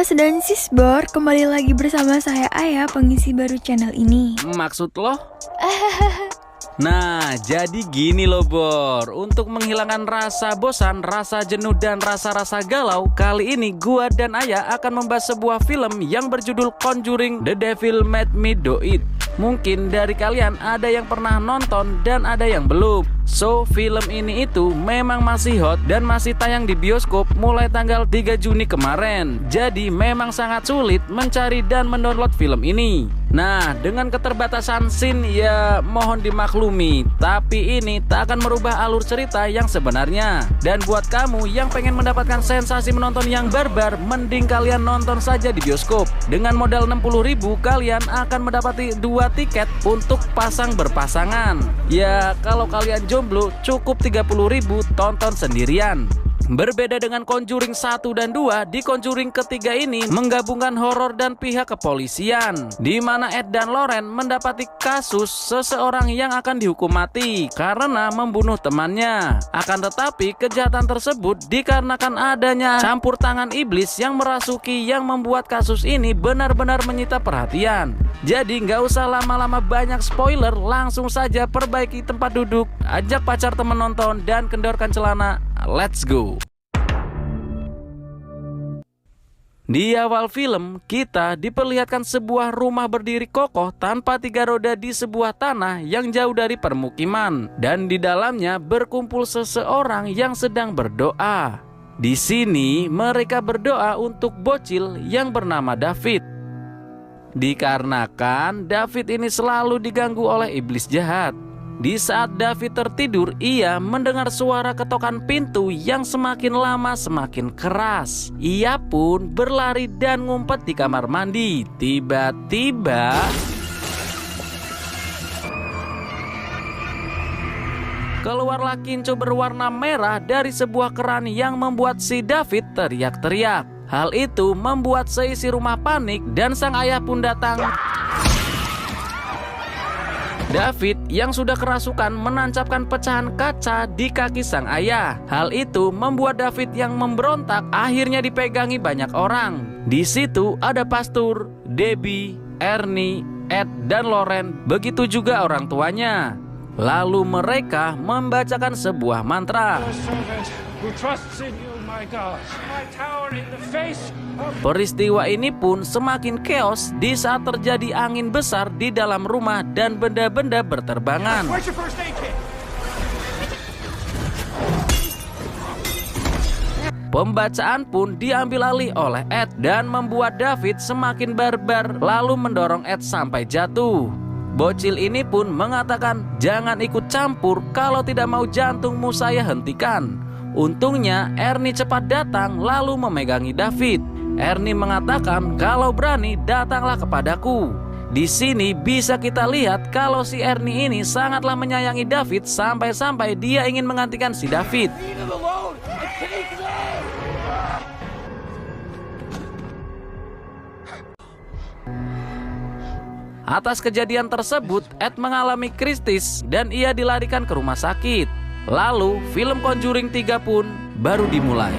Halo Sedan Sisbor, kembali lagi bersama saya Aya, pengisi baru channel ini. Maksud lo? Nah, jadi gini loh Bor. Untuk menghilangkan rasa bosan, rasa jenuh, dan rasa-rasa galau, kali ini gua dan Aya akan membahas sebuah film yang berjudul Conjuring The Devil Made Me Do It. Mungkin dari kalian ada yang pernah nonton dan ada yang belum. So, film ini itu memang masih hot dan masih tayang di bioskop mulai tanggal 3 Juni kemarin. Jadi memang sangat sulit mencari dan mendownload film ini. Nah, dengan keterbatasan scene ya mohon dimaklumi, tapi ini tak akan merubah alur cerita yang sebenarnya. Dan buat kamu yang pengen mendapatkan sensasi menonton yang barbar, mending kalian nonton saja di bioskop. Dengan modal 60.000 kalian akan mendapati 2 tiket untuk pasang berpasangan. Ya, kalau kalian jomblo cukup 30.000 tonton sendirian. Berbeda dengan Conjuring 1 dan 2, di Conjuring ketiga ini menggabungkan horor dan pihak kepolisian, di mana Ed dan Lauren mendapati kasus seseorang yang akan dihukum mati karena membunuh temannya. Akan tetapi kejahatan tersebut dikarenakan adanya campur tangan iblis yang merasuki, yang membuat kasus ini benar-benar menyita perhatian. Jadi nggak usah lama-lama banyak spoiler, langsung saja perbaiki tempat duduk, ajak pacar temen nonton, dan kendorkan celana. Let's go. Di awal film, kita diperlihatkan sebuah rumah berdiri kokoh tanpa 3 roda di sebuah tanah yang jauh dari permukiman, dan di dalamnya berkumpul seseorang yang sedang berdoa. Di sini mereka berdoa untuk bocil yang bernama David. Dikarenakan David ini selalu diganggu oleh iblis jahat. Di saat David tertidur, ia mendengar suara ketokan pintu yang semakin lama semakin keras. Ia pun berlari dan ngumpet di kamar mandi. Tiba-tiba keluarlah kincu berwarna merah dari sebuah keran yang membuat si David teriak-teriak. Hal itu membuat seisi rumah panik dan sang ayah pun datang. David yang sudah kerasukan menancapkan pecahan kaca di kaki sang ayah. Hal itu membuat David yang memberontak akhirnya dipegangi banyak orang. Di situ ada Pastur, Debbie, Ernie, Ed, dan Lauren. Begitu juga orang tuanya. Lalu mereka membacakan sebuah mantra. Peristiwa ini pun semakin chaos di saat terjadi angin besar di dalam rumah dan benda-benda berterbangan. Pembacaan pun diambil alih oleh Ed dan membuat David semakin barbar, lalu mendorong Ed sampai jatuh. Bocil ini pun mengatakan, "Jangan ikut campur, kalau tidak mau jantungmu saya hentikan." Untungnya Ernie cepat datang lalu memegangi David. Ernie mengatakan, "Kalau berani datanglah kepadaku." Di sini bisa kita lihat kalau si Ernie ini sangatlah menyayangi David sampai-sampai dia ingin menggantikan si David. Atas kejadian tersebut, Ed mengalami kritis dan ia dilarikan ke rumah sakit. Lalu, film Conjuring 3 pun baru dimulai.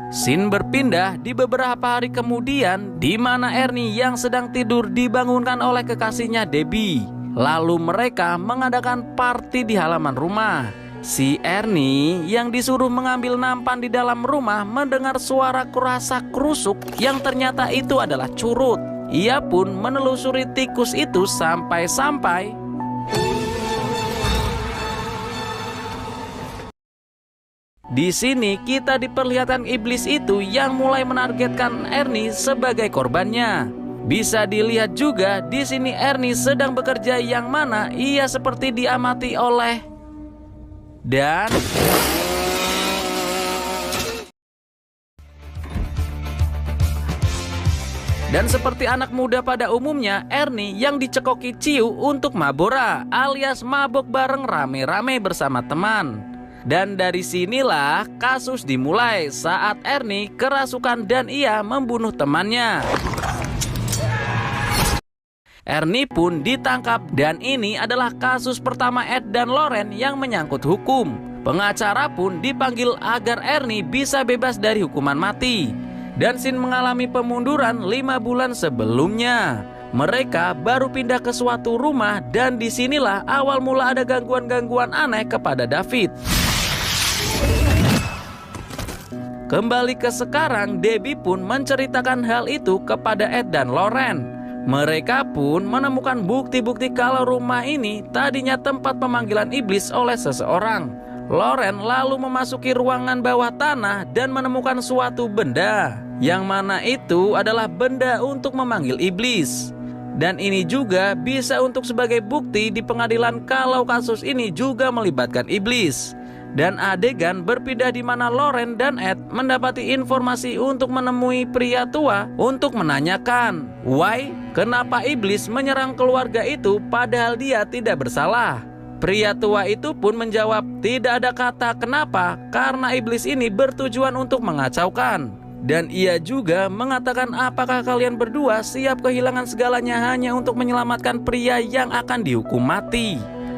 Scene berpindah di beberapa hari kemudian, di mana Ernie yang sedang tidur dibangunkan oleh kekasihnya Debbie. Lalu mereka mengadakan party di halaman rumah. Si Ernie yang disuruh mengambil nampan di dalam rumah mendengar suara kerasak-kerusuk yang ternyata itu adalah curut. Ia pun menelusuri tikus itu sampai-sampai di sini kita diperlihatkan iblis itu yang mulai menargetkan Ernie sebagai korbannya. Bisa dilihat juga di sini Ernie sedang bekerja yang mana ia seperti diamati oleh dan seperti anak muda pada umumnya, Ernie yang dicekoki Ciu untuk mabora alias mabok bareng rame-rame bersama teman. Dan dari sinilah kasus dimulai saat Ernie kerasukan dan ia membunuh temannya. Ernie pun ditangkap dan ini adalah kasus pertama Ed dan Lauren yang menyangkut hukum. Pengacara pun dipanggil agar Ernie bisa bebas dari hukuman mati. Dan Sin mengalami pemunduran 5 bulan sebelumnya. Mereka baru pindah ke suatu rumah dan disinilah awal mula ada gangguan-gangguan aneh kepada David. Kembali ke sekarang, Debbie pun menceritakan hal itu kepada Ed dan Lauren. Mereka pun menemukan bukti-bukti kalau rumah ini tadinya tempat pemanggilan iblis oleh seseorang. Lauren lalu memasuki ruangan bawah tanah dan menemukan suatu benda, yang mana itu adalah benda untuk memanggil iblis. Dan ini juga bisa untuk sebagai bukti di pengadilan kalau kasus ini juga melibatkan iblis. Dan adegan berpindah di mana Lauren dan Ed mendapati informasi untuk menemui pria tua untuk menanyakan why, kenapa iblis menyerang keluarga itu padahal dia tidak bersalah. Pria tua itu pun menjawab tidak ada kata kenapa karena iblis ini bertujuan untuk mengacaukan. Dan ia juga mengatakan apakah kalian berdua siap kehilangan segalanya hanya untuk menyelamatkan pria yang akan dihukum mati.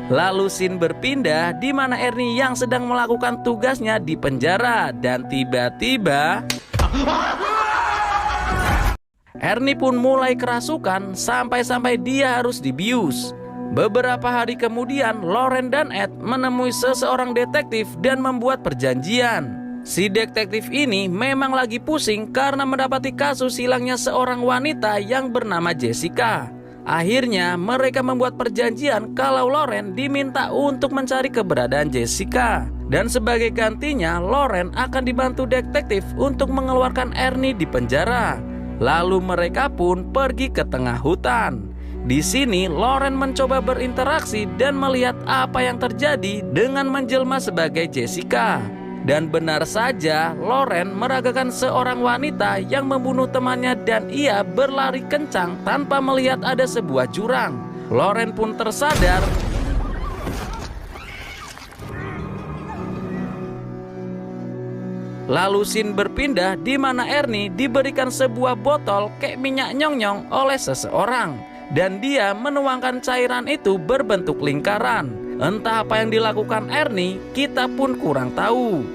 Lalu scene berpindah di mana Ernie yang sedang melakukan tugasnya di penjara dan tiba-tiba Ernie pun mulai kerasukan sampai-sampai dia harus dibius. Beberapa hari kemudian Lauren dan Ed menemui seseorang detektif dan membuat perjanjian. Si detektif ini memang lagi pusing karena mendapati kasus hilangnya seorang wanita yang bernama Jessica. Akhirnya mereka membuat perjanjian kalau Lauren diminta untuk mencari keberadaan Jessica. Dan sebagai gantinya Lauren akan dibantu detektif untuk mengeluarkan Ernie di penjara. Lalu mereka pun pergi ke tengah hutan. Di sini Lauren mencoba berinteraksi dan melihat apa yang terjadi dengan menjelma sebagai Jessica. Dan benar saja Lauren meragakan seorang wanita yang membunuh temannya dan ia berlari kencang tanpa melihat ada sebuah jurang. Lauren pun tersadar. Lalu scene berpindah di mana Ernie diberikan sebuah botol kek minyak nyong-nyong oleh seseorang. Dan dia menuangkan cairan itu berbentuk lingkaran. Entah apa yang dilakukan Ernie, kita pun kurang tahu.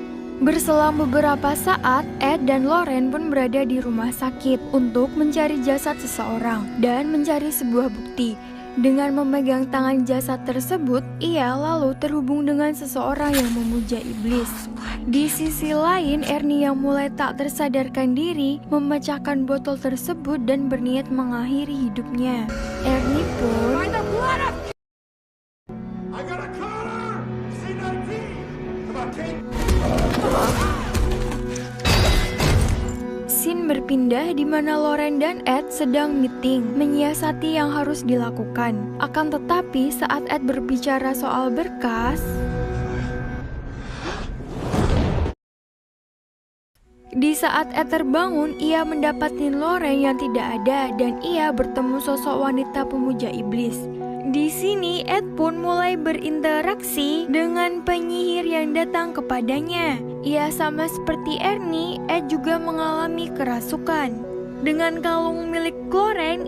Berselang beberapa saat, Ed dan Lauren pun berada di rumah sakit untuk mencari jasad seseorang dan mencari sebuah bukti. Dengan memegang tangan jasad tersebut, ia lalu terhubung dengan seseorang yang memuja iblis. Di sisi lain, Ernie yang mulai tak tersadarkan diri memecahkan botol tersebut dan berniat mengakhiri hidupnya. Ernie pun scene berpindah di mana Lauren dan Ed sedang meeting menyiasati yang harus dilakukan. Akan tetapi saat Ed berbicara soal berkas, di saat Ed terbangun, ia mendapati Lauren yang tidak ada dan ia bertemu sosok wanita pemuja iblis. Di sini Ed pun mulai berinteraksi dengan penyihir yang datang kepadanya. Ia sama seperti Ernie, Ed juga mengalami kerasukan. Dengan kalung milik Lauren,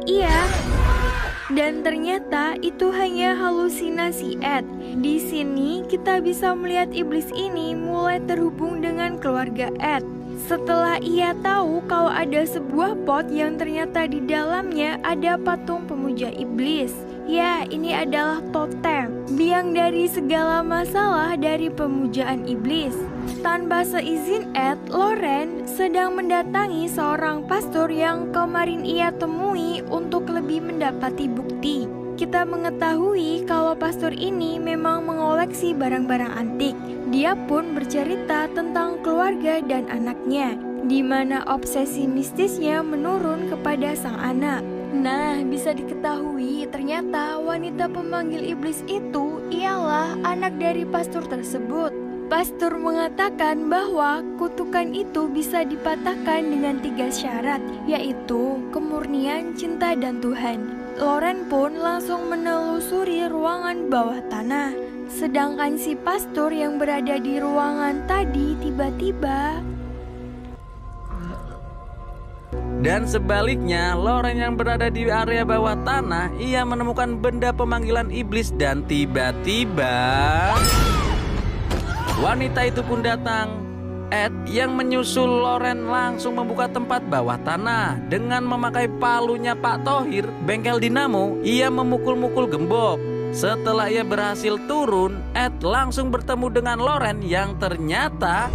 dan ternyata itu hanya halusinasi Ed. Di sini kita bisa melihat iblis ini mulai terhubung dengan keluarga Ed. Setelah ia tahu kalau ada sebuah pot yang ternyata di dalamnya ada patung pemuja iblis. Ya, ini adalah totem, biang dari segala masalah dari pemujaan iblis. Tanpa seizin Ed, Lauren sedang mendatangi seorang pastor yang kemarin ia temui untuk lebih mendapati bukti. Kita mengetahui kalau pastor ini memang mengoleksi barang-barang antik. Dia pun bercerita tentang keluarga dan anaknya, di mana obsesi mistisnya menurun kepada sang anak. Nah, bisa diketahui ternyata wanita pemanggil iblis itu ialah anak dari pastor tersebut. Pastor mengatakan bahwa kutukan itu bisa dipatahkan dengan 3 syarat, yaitu kemurnian, cinta, dan Tuhan. Lauren pun langsung menelusuri ruangan bawah tanah. Sedangkan si pastor yang berada di ruangan tadi tiba-tiba. Dan sebaliknya, Lauren yang berada di area bawah tanah, ia menemukan benda pemanggilan iblis dan tiba-tiba Wanita itu pun datang. Ed yang menyusul Loren langsung membuka tempat bawah tanah dengan memakai palunya Pak Thohir, bengkel dinamo. Ia memukul-mukul gembok. Setelah ia berhasil turun, Ed langsung bertemu dengan Loren yang ternyata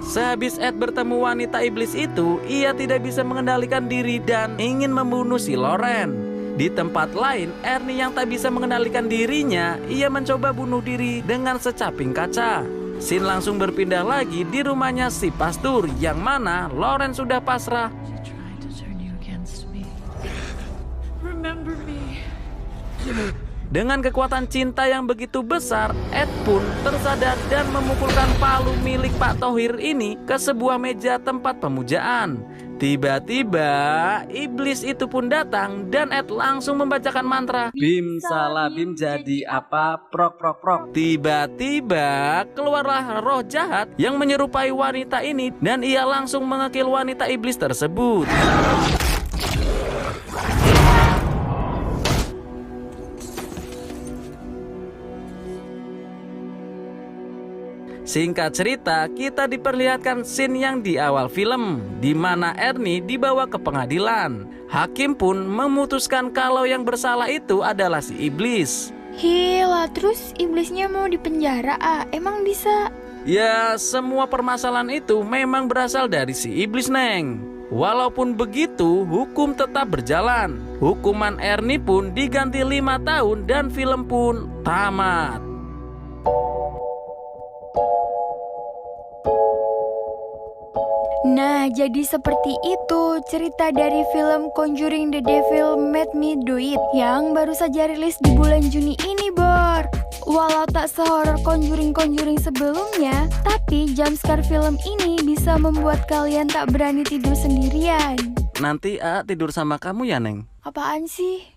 sehabis Ed bertemu wanita iblis itu, ia tidak bisa mengendalikan diri dan ingin membunuh si Loren. Di tempat lain, Ernie yang tak bisa mengendalikan dirinya, ia mencoba bunuh diri dengan secaping kaca. Scene langsung berpindah lagi di rumahnya si pastor, yang mana Loren sudah pasrah. Dengan kekuatan cinta yang begitu besar, Ed pun tersadar dan memukulkan palu milik Pak Thohir ini ke sebuah meja tempat pemujaan. Tiba-tiba iblis itu pun datang dan Ed langsung membacakan mantra Bim salah bim jadi apa prok prok prok. Tiba-tiba keluarlah roh jahat yang menyerupai wanita ini dan ia langsung mengekil wanita iblis tersebut. Singkat cerita, kita diperlihatkan scene yang di awal film, di mana Ernie dibawa ke pengadilan. Hakim pun memutuskan kalau yang bersalah itu adalah si iblis. Hila, terus iblisnya mau dipenjara emang bisa? Ya, semua permasalahan itu memang berasal dari si iblis, Neng. Walaupun begitu, hukum tetap berjalan. Hukuman Ernie pun diganti 5 tahun dan film pun tamat. Nah, jadi seperti itu cerita dari film Conjuring The Devil Made Me Do It yang baru saja rilis di bulan Juni ini, Bor. Walau tak sehoror Conjuring sebelumnya, tapi jumpscare film ini bisa membuat kalian tak berani tidur sendirian. Nanti tidur sama kamu ya, Neng? Apaan sih?